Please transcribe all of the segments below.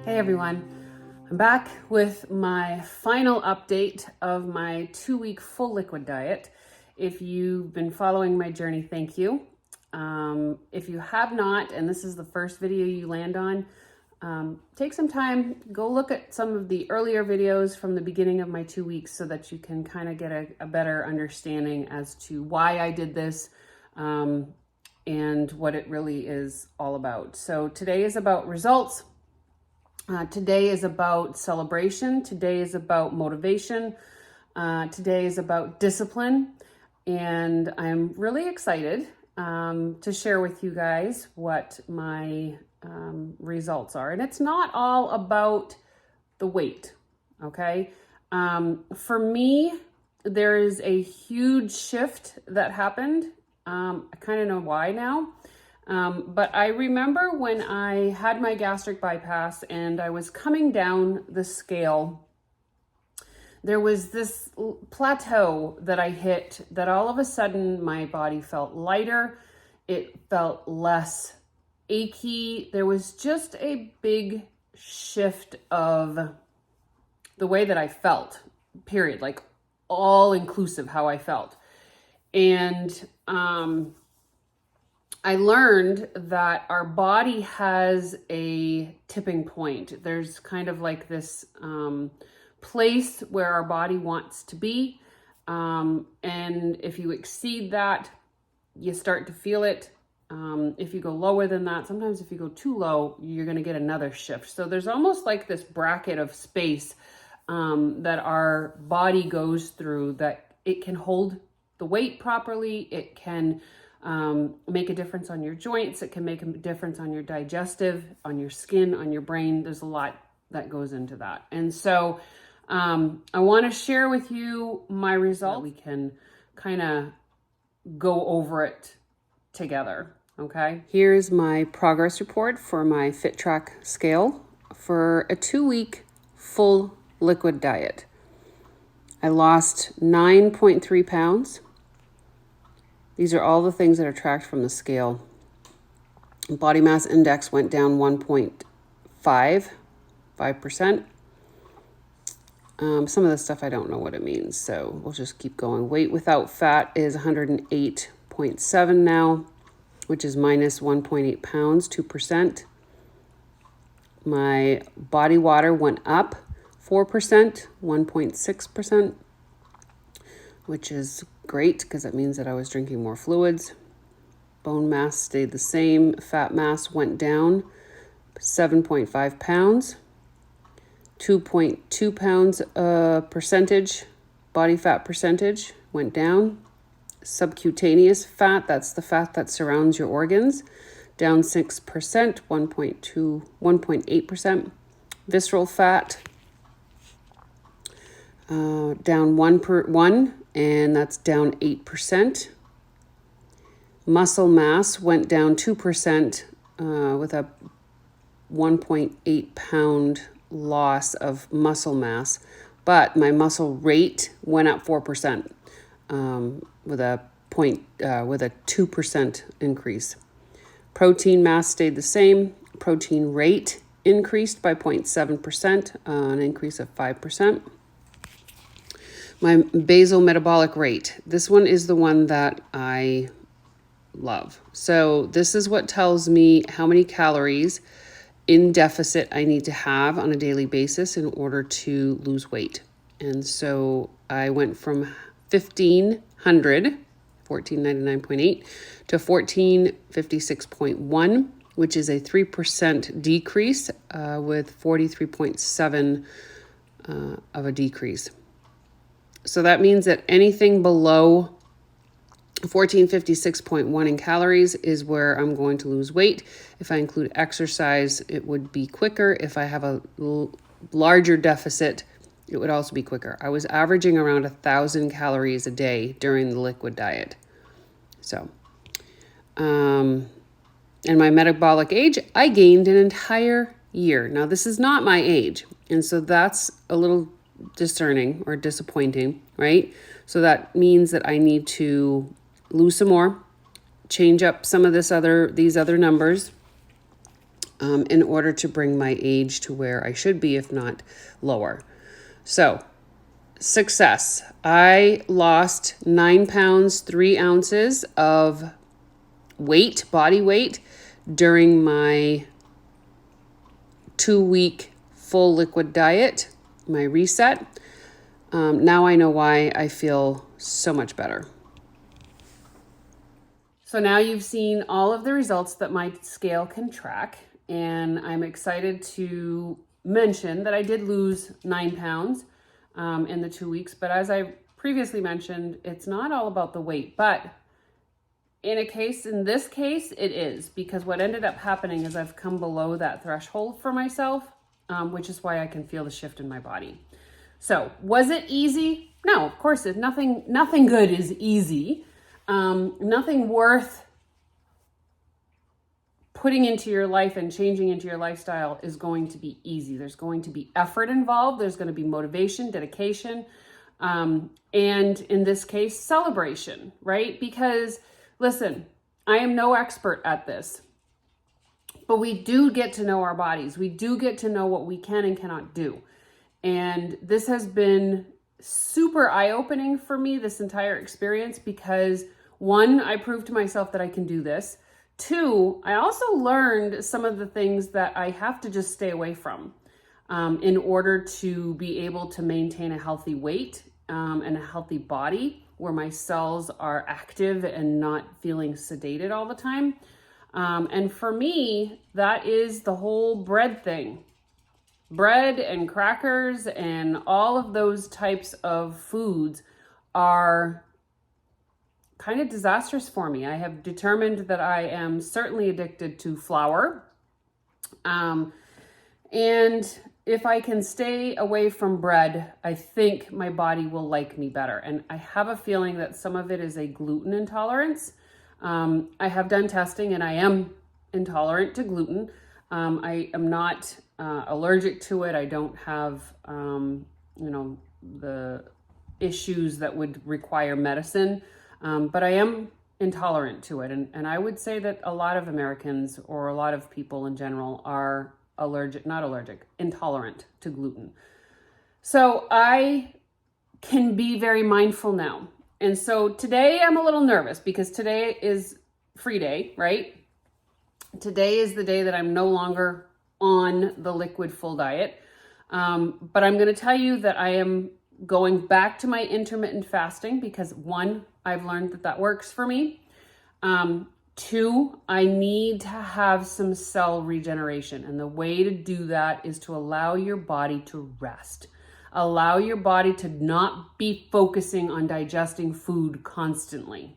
Hey everyone, I'm back with my final update of my 2-week full liquid diet. If you've been following my journey, thank you. If you have not, and this is the first video you land on, take some time, go look at some of the earlier videos from the beginning of my 2 weeks so that you can kind of get a better understanding as to why I did this and what it really is all about. So today is about results. Today is about celebration. Today is about motivation. Today is about discipline. And I'm really excited to share with you guys what my results are. And it's not all about the weight, okay? For me, there is a huge shift that happened. I kind of know why now. But I remember when I had my gastric bypass and I was coming down the scale, there was this plateau that I hit that all of a sudden my body felt lighter. It felt less achy. There was just a big shift of the way that I felt, period, like all inclusive how I felt. And, I learned that our body has a tipping point. There's kind of like this place where our body wants to be. And if you exceed that, you start to feel it. If you go lower than that, sometimes if you go too low, you're going to get another shift. So there's almost like this bracket of space that our body goes through, that it can hold the weight properly. It can make a difference on your joints. It can make a difference on your digestive, on your skin, on your brain. There's a lot that goes into that. And so I want to share with you my results. We can kind of go over it together. Okay. Here's my progress report for my FitTrack scale for a 2-week full liquid diet. I lost 9.3 pounds. These are all the things that are tracked from the scale. Body mass index went down 1.5%. Some of the stuff I don't know what it means, so we'll just keep going. Weight without fat is 108.7 now, which is minus 1.8 pounds, 2%. My body water went up 4%, 1.6%, which is great because that means that I was drinking more fluids. Bone mass stayed the same. Fat mass went down 7.5 pounds. 2.2 pounds percentage, body fat percentage went down. Subcutaneous fat, that's the fat that surrounds your organs, down 6%, 1.8%. Visceral fat, down 1, and that's down 8%. Muscle mass went down 2% with a 1.8 pound loss of muscle mass, but my muscle rate went up 4% with a 2% increase. Protein mass stayed the same. Protein rate increased by 0.7%, an increase of 5%. My basal metabolic rate. This one is the one that I love. So this is what tells me how many calories in deficit I need to have on a daily basis in order to lose weight. And so I went from 1499.8 to 1456.1, which is a 3% decrease with 43.7 of a decrease. So that means that anything below 1456.1 in calories is where I'm going to lose weight. If I include exercise, it would be quicker. If I have a larger deficit, it would also be quicker. I was averaging around 1,000 calories a day during the liquid diet. So, and my metabolic age, I gained an entire year. Now, this is not my age. And so that's a little discerning or disappointing, right? So that means that I need to lose some more, change up some of these other numbers, in order to bring my age to where I should be, if not lower. So, success. I lost 9 pounds, 3 ounces of weight, body weight, during my 2-week full liquid diet, my reset. Now I know why I feel so much better. So now you've seen all of the results that my scale can track, and I'm excited to mention that I did lose 9 pounds in the 2 weeks. But as I previously mentioned, it's not all about the weight. But in this case, it is, because what ended up happening is I've come below that threshold for myself, which is why I can feel the shift in my body. So was it easy? No, of course it's nothing good is easy. Nothing worth putting into your life and changing into your lifestyle is going to be easy. There's going to be effort involved. There's going to be motivation, dedication, and in this case, celebration, right? Because listen, I am no expert at this, but we do get to know our bodies. We do get to know what we can and cannot do. And this has been super eye-opening for me, this entire experience, because 1, I proved to myself that I can do this. 2, I also learned some of the things that I have to just stay away from in order to be able to maintain a healthy weight and a healthy body where my cells are active and not feeling sedated all the time. And for me, that is the whole bread thing. Bread and crackers and all of those types of foods are kind of disastrous for me. I have determined that I am certainly addicted to flour. And if I can stay away from bread, I think my body will like me better. And I have a feeling that some of it is a gluten intolerance. I have done testing and I am intolerant to gluten. I am not allergic to it. I don't have, the issues that would require medicine. But I am intolerant to it. And I would say that a lot of Americans, or a lot of people in general, are intolerant to gluten. So I can be very mindful now. And so today I'm a little nervous because today is free day, right? Today is the day that I'm no longer on the liquid full diet. But I'm going to tell you that I am going back to my intermittent fasting because 1, I've learned that works for me. 2, I need to have some cell regeneration. And the way to do that is to allow your body to rest. Allow your body to not be focusing on digesting food constantly.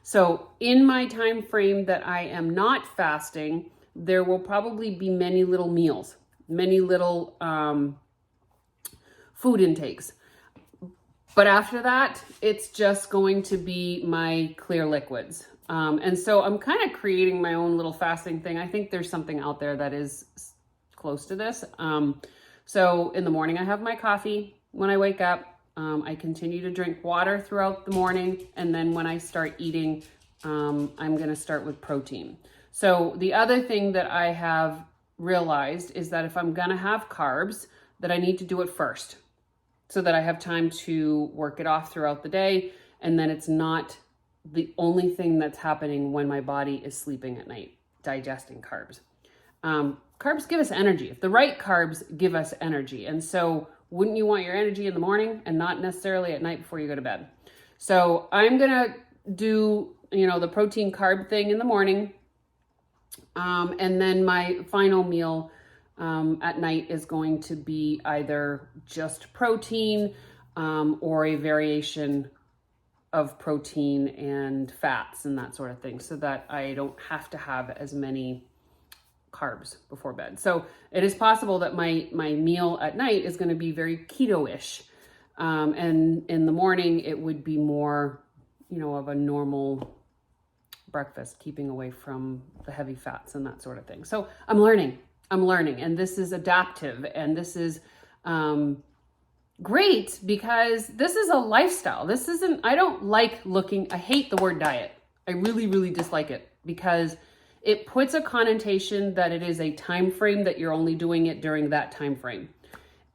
So in my time frame that I am not fasting, there will probably be many little meals, many little food intakes. But after that, it's just going to be my clear liquids. And so I'm kind of creating my own little fasting thing. I think there's something out there that is close to this. So in the morning, I have my coffee. When I wake up, I continue to drink water throughout the morning. And then when I start eating, I'm going to start with protein. So the other thing that I have realized is that if I'm going to have carbs, that I need to do it first, so that I have time to work it off throughout the day. And then it's not the only thing that's happening when my body is sleeping at night, digesting carbs. Carbs give us energy. The right carbs give us energy. And so wouldn't you want your energy in the morning and not necessarily at night before you go to bed? So I'm going to do, the protein carb thing in the morning. And then my final meal at night is going to be either just protein or a variation of protein and fats and that sort of thing, so that I don't have to have as many carbs before bed. So it is possible that my meal at night is going to be very keto-ish. And in the morning, it would be more, of a normal breakfast, keeping away from the heavy fats and that sort of thing. So I'm learning, and this is adaptive, and this is great because this is a lifestyle. I don't like I hate the word diet. I really, really dislike it because it puts a connotation that it is a time frame, that you're only doing it during that time frame.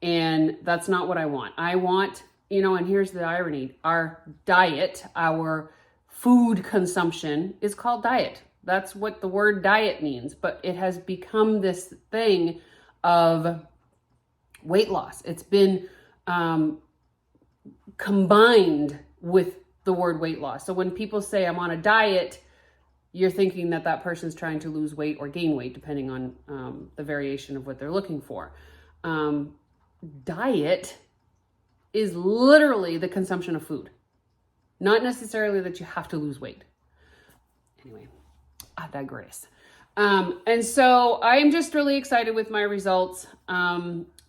And that's not what I want. I want, you know, and here's the irony, our diet, our food consumption is called diet. That's what the word diet means, but it has become this thing of weight loss. It's been combined with the word weight loss. So when people say I'm on a diet, you're thinking that that person's trying to lose weight or gain weight, depending on the variation of what they're looking for. Diet is literally the consumption of food, not necessarily that you have to lose weight. Anyway, I digress. And so I'm just really excited with my results.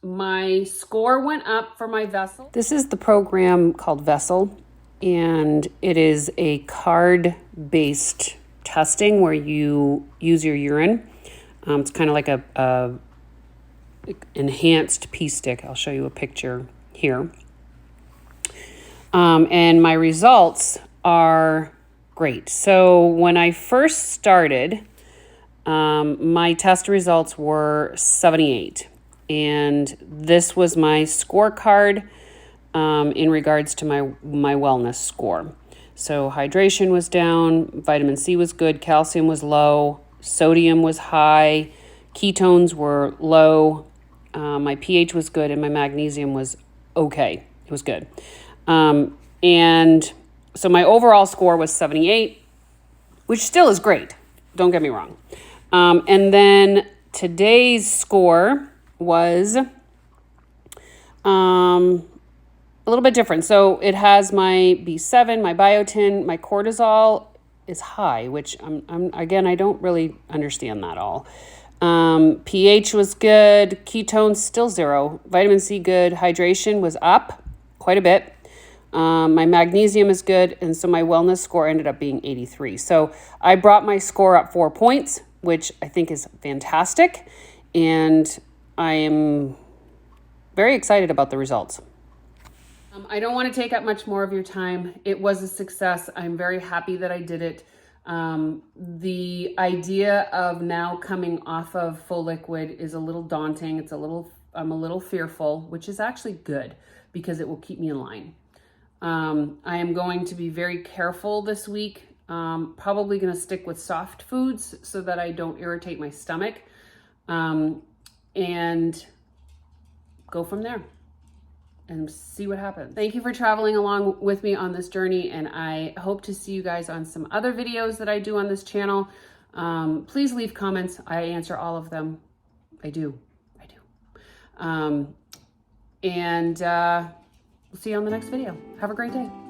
My score went up for my Vessel. This is the program called Vessel, and it is a card-based testing where you use your urine. It's kind of like a enhanced pee stick. I'll show you a picture here. And my results are great. So when I first started, my test results were 78. And this was my scorecard in regards to my wellness score. So hydration was down, vitamin C was good, calcium was low, sodium was high, ketones were low, my pH was good, and my magnesium was okay. It was good. And so my overall score was 78, which still is great. Don't get me wrong. And then today's score was a little bit different. So it has my B7, my biotin, my cortisol is high, which again, I don't really understand that all. pH was good, ketones still 0, vitamin C good, hydration was up quite a bit. My magnesium is good, and so my wellness score ended up being 83. So I brought my score up 4 points, which I think is fantastic, and I am very excited about the results. I don't want to take up much more of your time. It was a success. I'm very happy that I did it. The idea of now coming off of full liquid is a little daunting. I'm a little fearful, which is actually good because it will keep me in line. I am going to be very careful this week. Probably going to stick with soft foods so that I don't irritate my stomach, and go from there and see what happens. Thank you for traveling along with me on this journey, and I hope to see you guys on some other videos that I do on this channel. Please leave comments. I answer all of them. I do. And we'll see you on the next video. Have a great day.